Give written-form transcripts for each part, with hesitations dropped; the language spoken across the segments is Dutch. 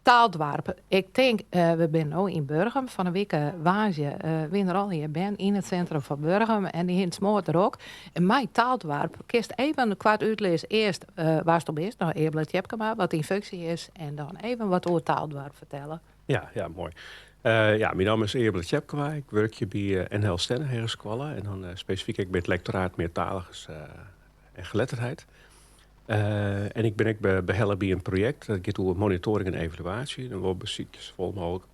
Taaldwarp. Ik denk, we zijn nu in Burgum. Van een week waasje winnen al hier ben in het centrum van Burgum. En die hint smoort er ook. En mijn Taaldwarp, kist even kwart uitlezen. Eerst waar het op is, nou Ebelet Jepkema, wat in functie is. En dan even wat over Taaldwarp vertellen. Ja, mooi. Mijn naam is Ebelet Jepkema. Ik werk hier bij NL Stennenheerskwallen. En dan specifiek ik ben het lectoraat meertaligheid en geletterdheid. En ik ben behelpen bij een project. Dat gaat over monitoring en evaluatie. Dan wil ik vol mogelijk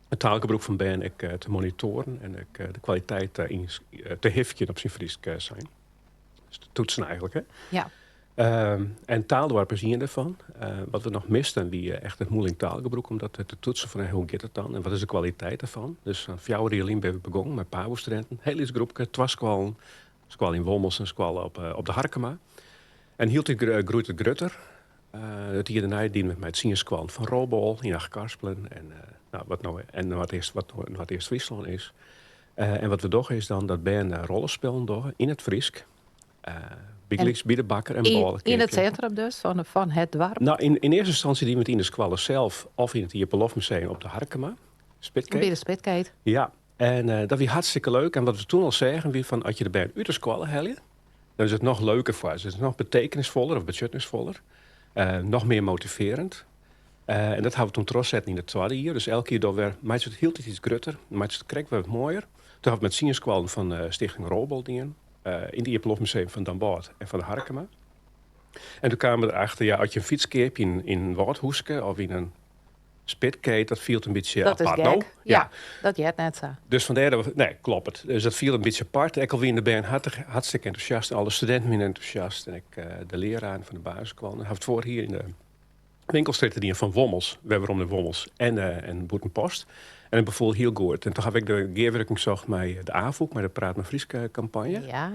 het taalgebruik van ben ik te monitoren. En de kwaliteit te hefje op zijn Fries zijn. Dus te toetsen eigenlijk. Hè? Ja. En taaldwarp is hier ervan. Wat we nog misten, wie echt het moeilijk taalgebruik om dat te toetsen van hoe gaat het dan en wat is de kwaliteit ervan. Dus van 4 jaar ben we begonnen met PABO-studenten. Heel groepje, 2 squallen. Squal in Wommels en squal op de Harkema. En hield ik groeit het grutter. Dat hier daarna diende met mij het squal van Robol in Karspelen. En wat eerst Friesland is. En wat we doen is dan dat ben rollen spelen door in het Friesk. Bigeliks, Biedenbakker en Ballen. In het centrum dus, van het dorp? Nou, in eerste instantie die met in de squallen zelf of in het Jepelofmuseum op de Harkema. Spitkeet. Bij de Spitkeet. Ja, en dat was hartstikke leuk. En wat we toen al zeggen, wie van als je erbij uit de squallen helje, dan is het nog leuker voor ze. Het is nog betekenisvoller of betekenisvoller. Nog meer motiverend. En dat hebben we toen trots zetten in het tweede jaar. Dus elke keer door weer, maar het hield iets grutter, maar het kreeg wat mooier. Toen hebben we met Sierskwallen van Stichting Robol dingen. In het Jepelofmuseum van Dan Boord en van de Harkema. En toen kwamen we erachter, ja, als je een fietskeep in Woudhoeske of in een Spitkeet, dat viel een beetje dat apart. Is gek. Ja, dat je het net zo. Dus vandaar dat we, nee, klopt het. Dus dat viel een beetje apart. Ik alweer in de band hartstikke enthousiast. Alle studenten zijn enthousiast. En ik, de leraar van de basis kwam. En hebben het voor hier in de winkelstraat die van Wommels. We hebben om de Wommels en Boetenpost. En het bevoel heel goed. En toen heb ik de geerwerking zocht met de AVOEK, met de Praat met Frieske campagne. Ja.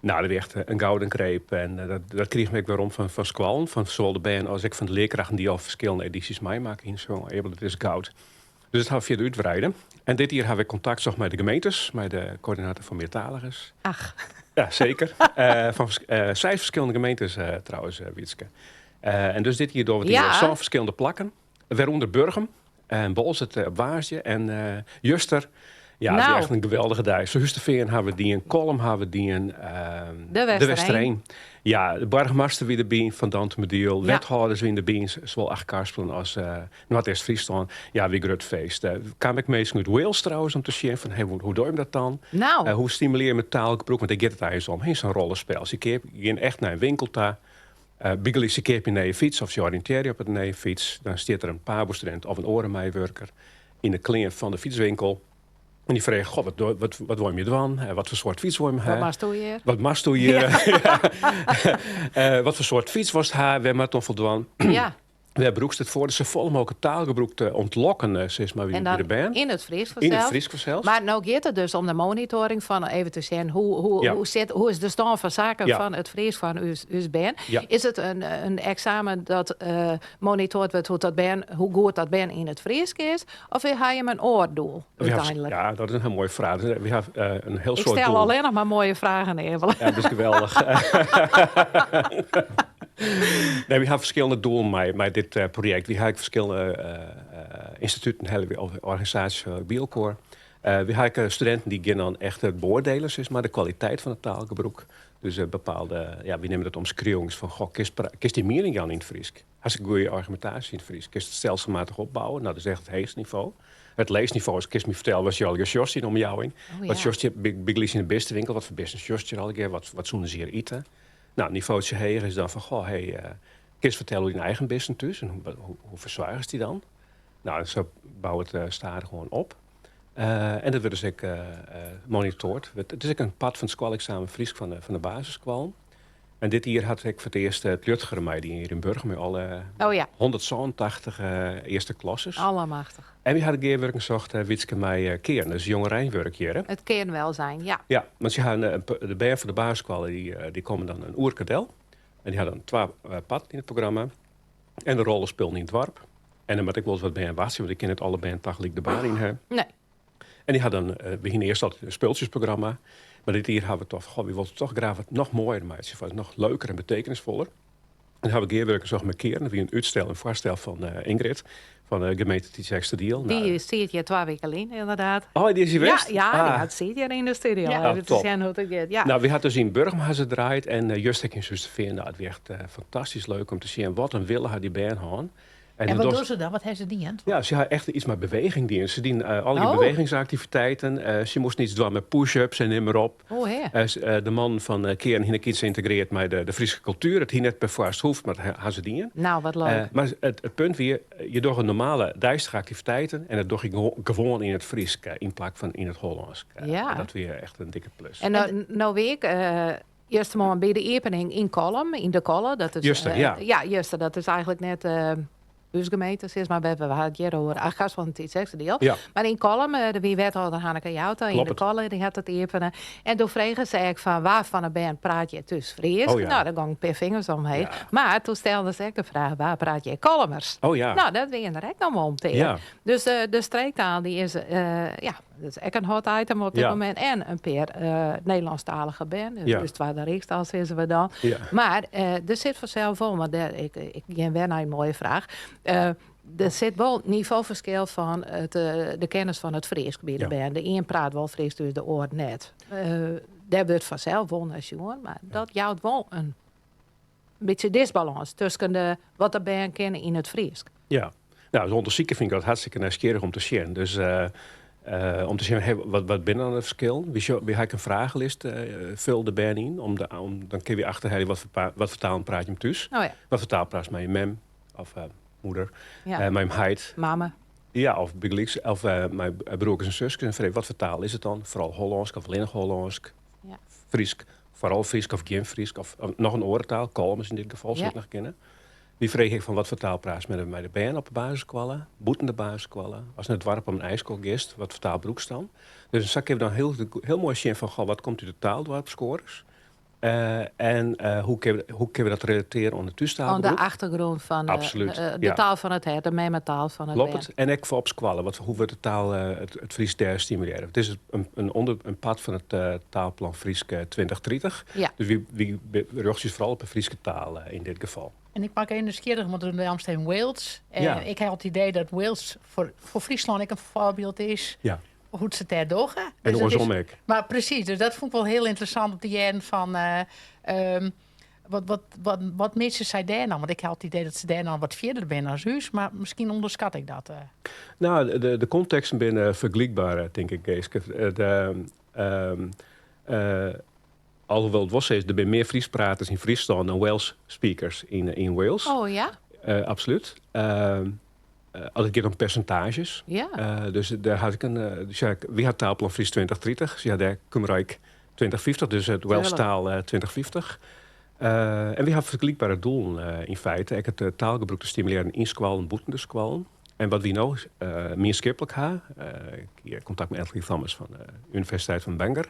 Nou, dat werd echt een gouden greep. En dat kreeg ik weer om van Squallen. Van zowel de band als ik van de leerkrachten die al verschillende edities meemaken in zo'n Ebel. Het is goud. Dus dat hebben we via uitbreiden. En dit jaar heb ik contact zocht met de gemeentes, met de coördinator van meertaligers. Ach. Ja, zeker. Van 6 verschillende gemeentes trouwens, Wietske. En dus dit jaar door we zo'n verschillende plakken. Waaronder Burgum, en Bolzet op Waasje en Juster. Ja, dat is echt een geweldige dag. Zo Husterveen hebben we die, een Kolm hebben we die, de Westereen. Ja, de burgemeester wie de bien van Dantemediel, ja. Wethouders wie in de bien, zowel Achterkarspelen als Noord-Est-Friesland. Ja, wie groot feest. Kwam ik meestal uit Wales trouwens om te zien van, hey, hoe doe je dat dan? Nou. Hoe stimuleer je met taalgebruik? Want ik get het eigenlijk om. Geen zo'n rollenspel. Je gaat echt naar een winkel daar. Biggelis je keer naar je fiets of je oriënteer je op het naar je fiets. Dan staat er een PABO-student of een orenmeiwerker in de kleer van de fietswinkel. En die vraagt, goh, wat wil je doen? Wat voor soort fiets wil je hebben? Wat mast doe je? Wat voor soort fiets was het haar? We hebben het nog voldoen. Ja. We hebben het voor dat ze vol mogelijk taalgebruik te ontlokken, zeg maar, wie en dan de band. In het Fries In het Fries zelfs. Maar nou gaat het dus om de monitoring van even te zien hoe is de stand van zaken van het Fries van uw band. Ja. Is het een examen dat monitort wordt hoe goed dat ben in het Fries is? Of ga je een oordoel uiteindelijk? Ja, dat is een heel mooie vraag. We hebben een heel soort doel. Ik stel alleen nog maar mooie vragen, Evel. Ja, dat is geweldig. Nee, we hebben verschillende doelen met dit project. We hebben verschillende instituten, organisaties bij elkaar. We hebben studenten die gaan dan echt het beoordelen, zeg maar, de kwaliteit van het taalgebruik. Dus bepaalde, we nemen dat omschrijvings van, goh, kist die mening aan in het Fries? Als ik goede argumentatie in het Fries, kist het stelselmatig opbouwen? Nou, dat is echt het heesniveau. Het leesniveau is, kist me vertellen, was je al Josje in omjouwing? Wat Josje, Big Lees in de beste winkel, wat voor business Josje al een keer, wat zoenen ze hier eten? Nou, het niveautje heger is dan van, goh, kist vertellen hoe je eigen business is en hoe verzwaar is die dan? Nou, zo bouw het stadig gewoon op. En dat wordt dus ook monitord. Het is ook een pad van het schoolexamen Fries van de basisschool. En dit jaar had ik voor het eerst het Lutgeren mee, die hier in Burgum met alle 187 eerste klasses. Allemachtig. En we hadden geerwerk gezocht, Witske mij keren, dus jongerijnwerk hier. Het kan wel zijn, ja. Ja, want je de band van de basisschool, die komen dan een oerkadel. En die hadden 2 pad in het programma. En de rollen speelden in het dorp. En dan moet ik wel eens wat bij was, want ik ken het alle band tegelijk de baan in hebben. Nee. En die hadden, we gingen eerst altijd een speeltjesprogramma. Maar dit hier hebben we toch, we wilden toch graag wat nog mooier maken. Nog leuker en betekenisvoller. dan hebben we geerwerken zo met keren. Wie een uitstel en voorstel van Ingrid van de gemeente Tietjekster Diel. Die ziet je 2 weken geleden, inderdaad. Oh, die is hier Ja, west? die had ziet je in de studio. Ja. Ja, Oh, top. ja. Nou, we hadden dus in Burgum gedraaid en just ik in Zusterveer. Nou, het was echt fantastisch leuk om te zien. Wat een willen had die band gaan. En wat doen ze dan? Wat hebben ze die aan? Ja, ze had echt iets met beweging die. Ze dienen al die Oh. bewegingsactiviteiten. Ze moest iets doen met push-ups en noem maar op. Oh, hè. De man van Keren hier iets geïntegreerd met de Friese cultuur. Het hier net per vast hoeft, maar het had ze dienen. Nou, wat leuk. Maar het punt weer, je doet een normale dijstige activiteiten en dat doe je gewoon in het Fries in plaats van in het Hollands. Ja. Dat weer echt een dikke plus. En nou weet ik, eerst maar bij de opening in Kolm, in de Kolle. Dat is, Juster, ja. Ja, juster. Dat is eigenlijk net buurgemeente, zeg maar. We hadden het hier over Agas van het Tietjekster Diel. Ja. Maar in Kolm, de wie wethouder Hanneke Jouta, in Klopt de het. Kolle, die had het openen. En toen vregen ze eigenlijk van, waar van een band praat je dus Fries? Oh, ja. Nou, daar ging per vingers omheen. Ja. Maar toen stelde ze ook de vraag, waar praat je Kolmers? Oh ja. Nou, dat weer direct nog om tegen. Ja. Dus de streektaal die is, dat is echt een hot item op dit Ja. moment. En een paar Nederlandstalige band. Ja. Dus waar de Rijkstaal zeggen we dan. Ja. Maar er zit vanzelf vol, maar ik ga weer naar een mooie vraag. Er zit wel niveauverschil van de kennis van het Fries bij de Ja. band. De een praat wel Fries, dus de oor net. Daar wordt vanzelf wel naar jongen, maar dat jouwt wel een beetje disbalans tussen wat de band kennen in het Fries. Ja. Nou, zonder zieken vind ik dat hartstikke nieuwsgierig om te zien. Dus om te zien, hey, wat binnen dan het verschil? Wie heb ik een vragenlijst vul de band in. Dan kun je weer achterhalen wat voor taal praat je hem thuis. Oh ja, Wat voor taal praat je met je mem of moeder. ja. Met je heid. Mama. Ja, of Biglix, of mijn broers en zusjes. En vreemd, wat voor taal is het dan? Vooral Hollands of alleen Hollands? Ja. Fries, vooral Fries of geen Fries. Of nog een oortaal, Kalmers in dit geval, zou ik nog kennen. Die vreeg ik van wat voor taal praat met de band op de basisscholen, boetende basisscholen. Als het warp om een ijskoolgist, wat voor taal broek dan. Dus dan zag ik dan heel mooi zien van, goh, wat komt u de taaldwarpscores? En hoe kunnen we dat relateren aan de Aan toestaalbroek? de achtergrond van Absoluut, de ja. taal van het hert, de memetaal van het Klopt band. het. En ik voor op squallen, hoe we de taal, het Fries daar stimuleren. Het is een pad van het taalplan Fries 2030. Ja. Dus wie richt zich vooral op een Friese taal in dit geval. En ik maak een nieuwsgierig, want we doen in Wales. En Ja. ik heb het idee dat Wales voor Friesland ook een voorbeeld is. Ja. Hoe het ze daar doorgaan. En Dus het andersom is- ook. Maar precies, dus dat vond ik wel heel interessant op de jaren van... wat mensen zij daar nou? Want ik had het idee dat ze daar nou wat verder zijn als huis. Maar misschien onderschat ik dat. Nou, de contexten zijn vergelijkbaar, denk ik, Geeske. Alhoewel het was is, er zijn meer Friespraters in Friesland dan Wales speakers in Wales. Oh ja? Absoluut. Als het gaat om percentages. Ja. Dus daar had ik wie had taalplan Fries 2030? Dus ja, daar kom ik 2050, dus het Wales taal 2050. En we hebben vergelijkbare doelen in feite. Ik het taalgebruik te stimuleren in squalen en boetende squalen. En wat we nou meer skippelijk hebben, ik heb contact met Anthony Thomas van de Universiteit van Bangor.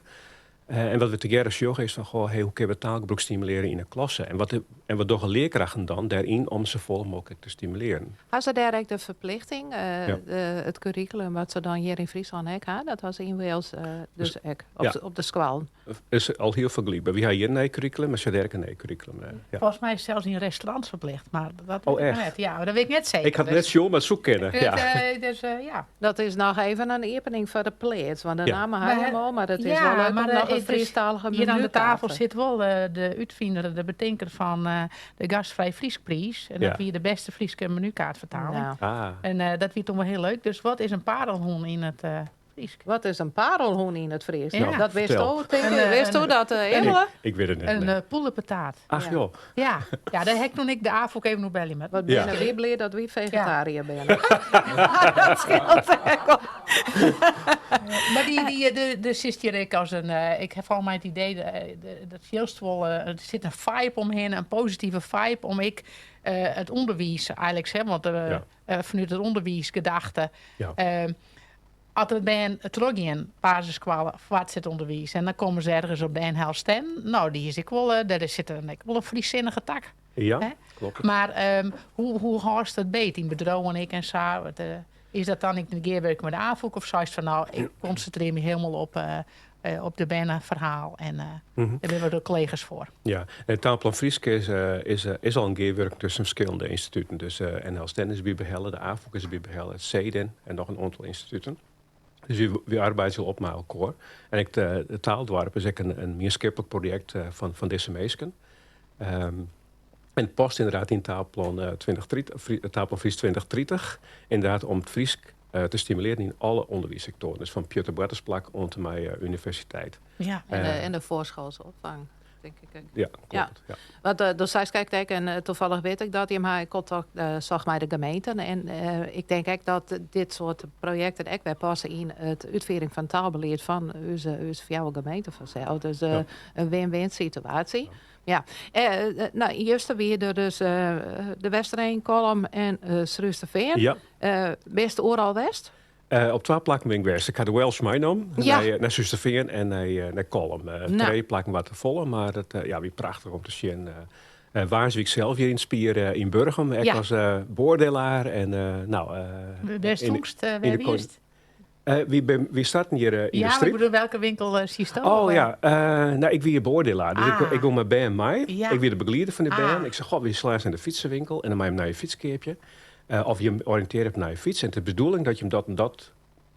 En wat we tegenwoordig zeggen is van, goh, hey, hoe kunnen we taalgebruik stimuleren in een klasse? En wat doen leerkrachten dan daarin om ze vol mogelijk te stimuleren? Had ze direct de verplichting, het curriculum wat ze dan hier in Friesland hebben, dat was in Wales dus ook op de squal. Is al heel vergelijkbaar. We hebben hier een nee-curriculum, maar ze hebben een nee-curriculum. Ja. Volgens mij is het zelfs in restaurants verplicht. Maar dat Oh, weet ik echt? net. Ja, maar dat weet ik net zeker. Ik had net zo, maar zoek kennen. Ja. Ja. Dat is nog even een opening voor de plaats, want de Ja. namen hebben we al, maar het is Ja, wel leuk maar, om nog een het is- Friestalige Hier aan menu de tafel te zit wel de uitvinder, de bedenker van de Gastvrij Frieskprijs. En Ja. dat wie de beste Frieske menukaart vertalen. Nou, Ah, En dat vind toch wel heel leuk. Dus wat is een parelhoen in het Friesk? wat is een parelhoen in het Fries? Ja. Dat wist Vertel. u, denk En, je? Wist u dat, Emile? ik weet het net. Een nee. poelenpataat. Ach ja. joh. Ja, daar heb ik toen ik de avond ook even nog bellen met. Wat Ja. ben je weer blij dat we vegetariër zijn. Dat scheelt echt wel. Maar de sister ik als een... ik heb al mij het idee dat juist wel... er zit een vibe omheen, een positieve vibe om het onderwijs eigenlijk, hè, want vanuit het onderwijsgedachte... Ja. Als er bij een teruggaan basisschool wat onderwijs en dan komen ze ergens op de helft en nou die is ik wel daar zit een Frieszinnige tak. Ja, Hè? klopt. Maar hoe haast het beet in bedrouwen ik en zo? Is dat dan ik negeerwerk met de aanvoek of zei je van nou ik concentreer me helemaal op de verhaal. En daar hebben we de collega's voor. Ja, het Taalplan Friesk is al een keerwerk tussen verschillende instituten. Dus NL Sten is bij Behellen, de AVOEK is bij Behellen, het CEDEN en nog een aantal instituten. Dus we arbeiden heel op met elkaar. En het Taaldwarp is een meerschappelijk project van deze meesken. En het past inderdaad in Taalplan Fries 2030. Inderdaad om het Fries te stimuleren in alle onderwijssectoren. Dus van Pieter Bartelsplak tot mijn universiteit. Ja. En de voorschoolse opvang, denk ik. Ja, klopt. Ja. Want door zij kijkt ik, en toevallig weet ik dat hij hem contact zag met de gemeenten. En ik denk ook dat dit soort projecten ook weer passen in het uitvoering van taalbeleid van onze gemeente vanzelf. Dus een win-win situatie. Ja, nou, eerst weer er dus de Westerheen, Kolm en Srusterveen. Ja. Best ooral West? Op 2 plakken ben ik geweest. Ik had de Welsh meenam naar Zusterveen en naar Kolm. 2 plakken wat te volgen, maar dat weer prachtig om te zien. Waarswijk zelf hier inspireren in Burgum. Ik was beoordelaar en Best hoekst, wie starten hier in de strip? Ik bedoel, welke winkel zie je? Oh ja, ik wie je beoordelaar. Dus ik wil mijn band mee. Ja. Ik wie de begeleider van de band. Ik zeg, goh, wie slaat naar de fietsenwinkel en dan maak je hem naar je fietskeertje. Of je hem oriënteert hebt naar je fiets. En het is de bedoeling dat je hem dat en dat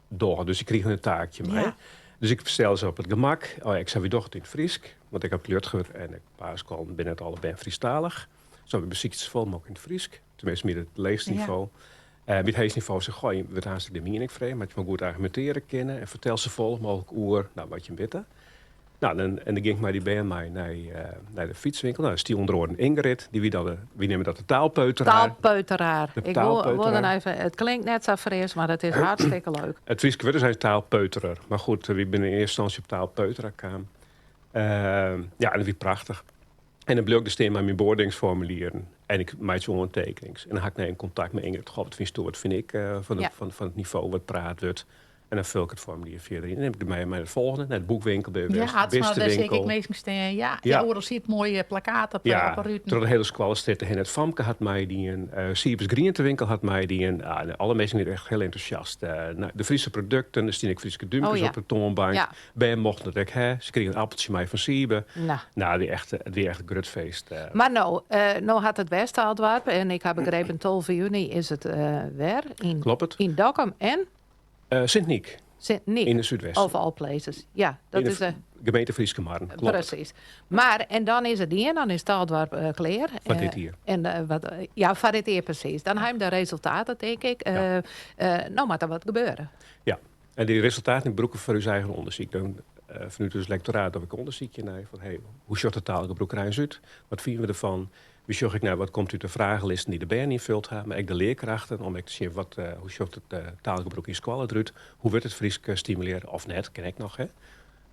doet. Dus ik kreeg een taakje mee. Ja. Dus ik stel ze op het gemak. Oh, ik zei, wie doet het in het Friesk? Want ik heb Kleurtger en ik paaskool binnen het alle ben Friestalig. Zo heb ik ziektes vol, maar ook in het Friesk. Tenminste, meer het leesniveau. Met het heesniveau zeg je wordt hartstikke de mening vrij. Maar je moet goed argumenteren kennen. En vertel ze vol mogelijk oer, wat je witte. Nou, en dan ging ik maar die bij mij naar de fietswinkel. Nou, is die onderhouden Ingrid. Wie nemen dat de taalpeuteraar? Taalpeuteraar. De Ik taalpeuteraar. wil dan even, het klinkt net zo fris, maar het is hartstikke leuk. Het Frieske wordt zijn taalpeuterer. Maar goed, wie binnen in eerste instantie op taalpeuteraar kwam. Ja, en dat was prachtig. En dan bleek de steen met mijn boardingsformulieren. En ik maak zo'n ondertekenings. En dan had ik in contact met Ingrid. Goh, wat vind ik van het niveau wat praat wordt. En dan vul ik het formulier verder in. En dan heb ik mij het volgende, naar de boekwinkel bij de daar zie ik winkel. meestal steen. Ja, oorlog ziet mooie plakaten op Ja, ruiten. door de hele squallen zitten. En het Famke had mij die een Siebes Grientenwinkel had mij die een. Alle mensen zijn echt heel enthousiast. De Friese producten, de Stienek Friese dumpjes op de toonbank. Ja. Bij hem mochten dat ik ze kregen een appeltje mee van Siebe. Nou, die echt een grutfeest. Maar nou had het West-Taaltwarp en ik heb begrepen 12 juni is het weer in. Klopt het? In Dokkum en Sint-Niek. Sint-Niek. In de Zuidwesten. Of all places. Ja, dat is de gemeente Frieske Marn. Klopt. Precies. Maar, en dan is het hier, dan is Taaltwarp klaar. Wat dit hier? Van dit hier precies. Dan hebben we de resultaten, denk ik. Nou moet er wat gebeuren. Ja, en die resultaten broeken voor uw eigen onderzoek. Dan vanuit het lectoraat heb ik een onderzoekje naar van hoe ziet de taalgebroekerij uit? Wat vinden we ervan? Wie zorg ik nou, wat komt uit de vragenlisten die de BN invult hebben, maar ook de leerkrachten, om te zien hoe zorgt het taalgebruik in squallen eruit, hoe wordt het Fries stimuleren of net, ken ik nog, hè?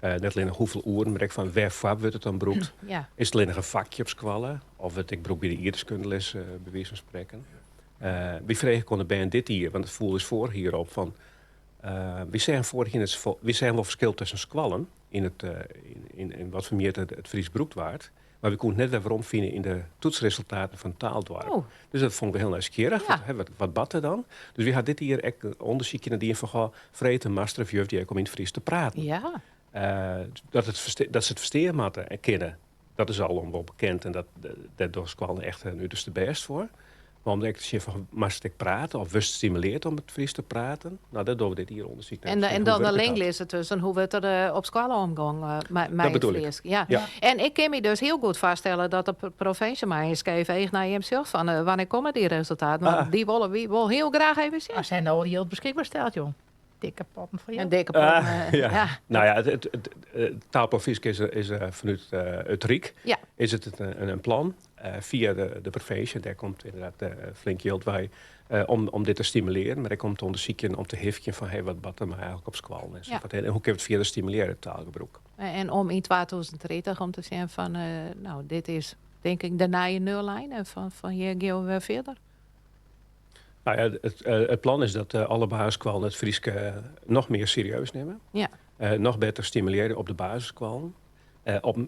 Net alleen hoeveel uren, maar ik van waar wordt het dan broekt? Ja. Is het alleen een vakje op squallen? Of het ik broek bij de Ierskundeles bij wijze van spreken? Wie vreeg kon de BN dit hier, want het voel is voor hierop van, wie zeggen wel verschil tussen squallen in wat voor meer het Fries broekt waard. Maar we konden net weer waarom vinden in de toetsresultaten van Taaldwarp. Oh. Dus dat vond ik heel nieuwsgierig. Ja. Wat bad er dan? Dus we hadden dit hier echt een onderzoekje naar die van Vreten, master of juf die om in het Fries te praten. Ja. Dat ze het verstehen moeten en kennen. Dat is al wel bekend en dat door squallen echt nu dus de best voor. Maar omdat ik zie van master praten of wist stimuleert om het Fries te praten. Nou, dat doen we dit hier onderzoek. En dan de link lezen tussen hoe wordt er op school omgang met het Fries. Ja. En ik kan me dus heel goed voorstellen dat de provincie mij eens even naar hemzelf van wanneer komen die resultaten. Want die willen we wel heel graag even zien. Maar zijn al heel beschikbaar stelt, joh. Dikke potten voor jou. Een dikke potten. Ja. Nou ja, het taalprofies is vanuit het RIEK. Ja. Is het een plan via de provincie. Daar komt inderdaad flink geld bij om dit te stimuleren. Maar er komt onderzoekje om te hifken van wat er maar eigenlijk op squal is. Ja. En hoe kun je het verder stimuleren, het taalgebruik. En om in 2030 om te zeggen van dit is denk ik de nieuwe nullijn en van hier gaan we verder. Nou ja, het plan is dat alle basiskwallen het Frieske nog meer serieus nemen. Ja. Nog beter stimuleren op de basiskwallen.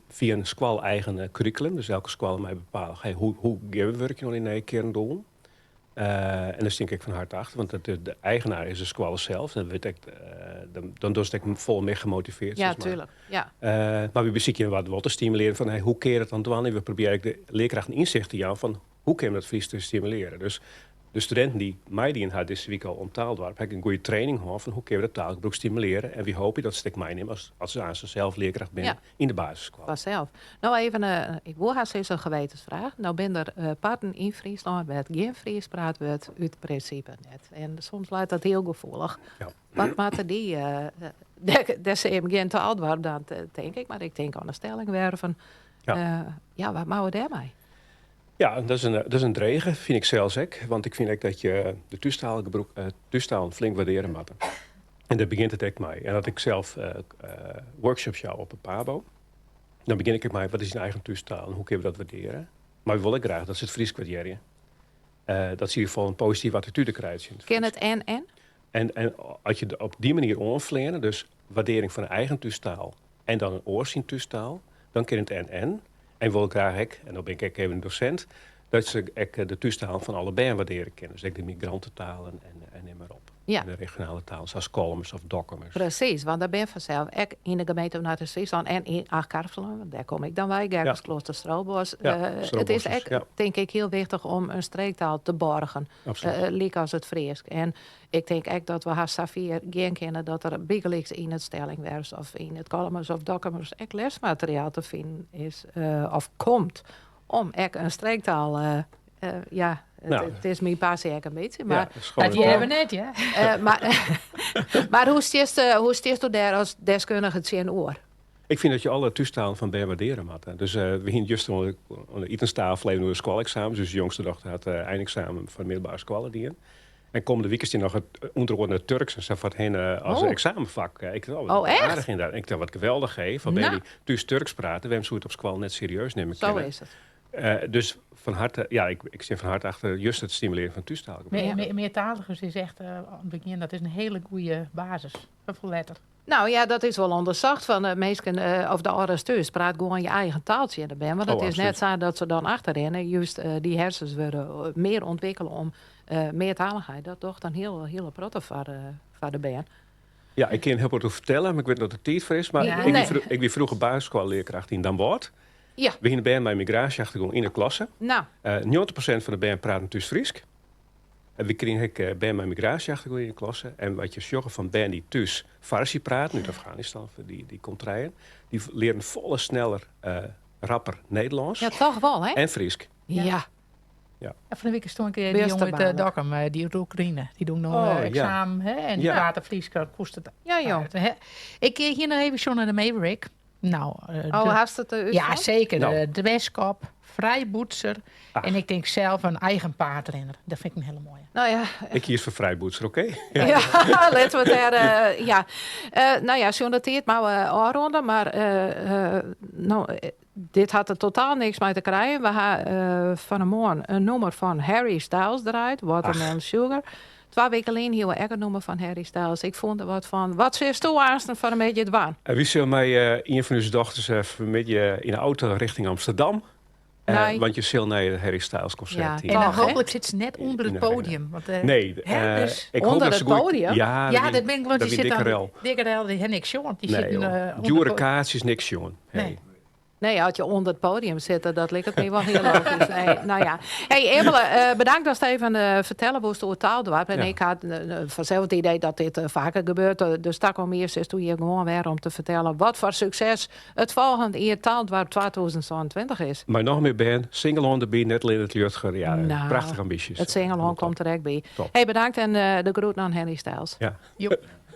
Via een squal-eigen curriculum. Dus elke squal mij bepalen hoe werk je nog in een keer doen. En dat denk ik van harte achter. Want de eigenaar is de squal zelf. En dat weet ik dan dus ik vol meer gemotiveerd. Ja, zeg maar. tuurlijk. Ja. Maar we bezieken wat wel te stimuleren van hoe keer het dan doen. En we proberen de leerkrachten inzicht te jou van hoe kunnen we dat Fries te stimuleren. Dus de studenten die mij die in haar deze week al omtaald waren, heb ik een goede training gehad van hoe kunnen we dat taalgebruik stimuleren. En wie hoop je dat stuk mij neemt als ze aan zichzelf leerkracht bent in de basisschool. Vanzelf. Nou even, ik wil haar eens een gewetensvraag. Nou ben er parten in Friesland met geen Fries praat wordt uit principe net. En soms lijkt dat heel gevoelig. Ja. Wat moeten die, daar zijn hem geen taal waar dan denk ik, maar ik denk aan een stelling werven. Wat mogen we daarmee? Ja, dat is een dregen, vind ik zelfs ook. Want ik vind ook dat je de toestalen flink waarderen moet. En daar begint het ook mee. En dat ik zelf workshops jou op een PABO. Dan begin ik met wat is je eigen toestaal en hoe kunnen we dat waarderen. Maar we willen graag dat ze het Fries waarderen. Dat ze in ieder geval een positieve attitude krijgen. Ken het en? En als je op die manier onvleren, dus waardering van een eigen toestaal en dan een oorzien toestaal, dan ken het en. En wil ik graag en dan ben ik even een docent, dat ze de toestaal van allebei waarderen kennen. Dus de migrantentalen en neem maar op. Ja. En de regionale taal, zoals Kolmers of Dokkumers. Precies, want daar ben vanzelf. Ik in de gemeente van Noord-Friesland en in Achtkarvelen, daar kom ik dan bij, Gerkensklooster, Stroobos. Het is echt, denk ik, heel wichtig om een streektaal te borgen. Liek als het Fries. En ik denk echt dat we haar Safir geen kennen dat er bigelijks in het Stellingwerfs of in het Kolmers of Dokkumers echt lesmateriaal te vinden is of komt om echt een streektaal. Het is mijn passie een beetje. Maar, die hebben we net, ja. Maar hoe stierst u daar als deskundige het zien oor? Ik vind dat je alle toestalen van bij waarderen moet. Dus we gingen juist onder etenstafel even door de schoolexamens. Dus de jongste dochter had eindexamen van de middelbare school die in. En komende week is die nog het onderordende Turks en zo wat heen als examenvak. Ik dacht, wat aardig in dat. Ik dacht, wat geweldig geef. Van ben die Turks praten. We hebben zo het op school net serieus nemen. Zo is het. Dus van harte, ik zit van harte achter juist het stimuleren van toestaal. Meertaligers is echt, aan het begin, dat is een hele goede basis. Hoeveel letter? Nou ja, dat is wel onderzocht van de meesten of de ouders praat gewoon je eigen taaltje in de ben. Want het is net zo dat ze dan achterin juist die hersens willen meer ontwikkelen om meertaligheid. Dat toch dan heel protte voor de ben. Ja, ik kan heel wat over vertellen, maar ik weet dat het tijd voor is. Maar ik ben vroeger basisschoolleerkracht in Dan Boord. Ja. We gingen bij mijn migratieachtergrond in de klasse. Nou. 90% van de band praten dus Fries. En we kregen bij mijn migratieachtergrond in de klasse. En wat je zorgen van band die dus Farsi praten, uit Afghanistan, die komt rijden, die leren volle sneller, rapper Nederlands. Ja, toch wel, hè? En Fries. Ja. En van de week stond ik die jongen met Dokkum, die uit Oekraïne. Die doen nog examen, hè? En die praten Fries, kost het. Ja, joh. Ik keer hier nog even zo naar de Maverick. Nou, haast het ja, zeker. Nou. De Westkop, Vrijboetser. En ik denk zelf een eigen paardrenner. Dat vind ik een hele mooie. Nou ja. Ik kies voor Vrijboetser, oké? Ja, laten we het daar... nou ja, zo'n dat het maar afronden. Maar dit had er totaal niks mee te krijgen. We hebben van een morgen een nummer van Harry Styles eruit. Watermelon Sugar. 2 weken alleen hier we een nummer van Harry Styles. Ik vond er wat van. Wat zit toe aanstaan van een beetje het waan? Wie zal mij een van uw dochters met je in de auto richting Amsterdam? Nee. Want je zult naar het Harry Styles concert. Ja, en hopelijk zit ze net onder het podium. Want, nee, dus ik onder hoop dat het ze podium? Ja, dat ben ik, want die zit dan. Dikkerel, die heeft niks jongen. Die nee, zitten dure kaartjes, niks jongen. Nee. Nee, als je onder het podium zit, dat lijkt het me wel heel logisch. Nee, nou ja. Hey, Emile, bedankt dat je even vertellen hoe het taal doet. En ik had vanzelf het idee dat dit vaker gebeurt. Dus daar kwam eerst eens toe hier gewoon weer om te vertellen wat voor succes het volgende jaar taaldwarp 2022 is. Maar nog meer ben, Singalong de Bie, net alleen het Jutger. Ja, nou, prachtig ambities. Het Singalong komt er echt bij. Top. Hey, bedankt en de groet aan Harry Styles. Ja.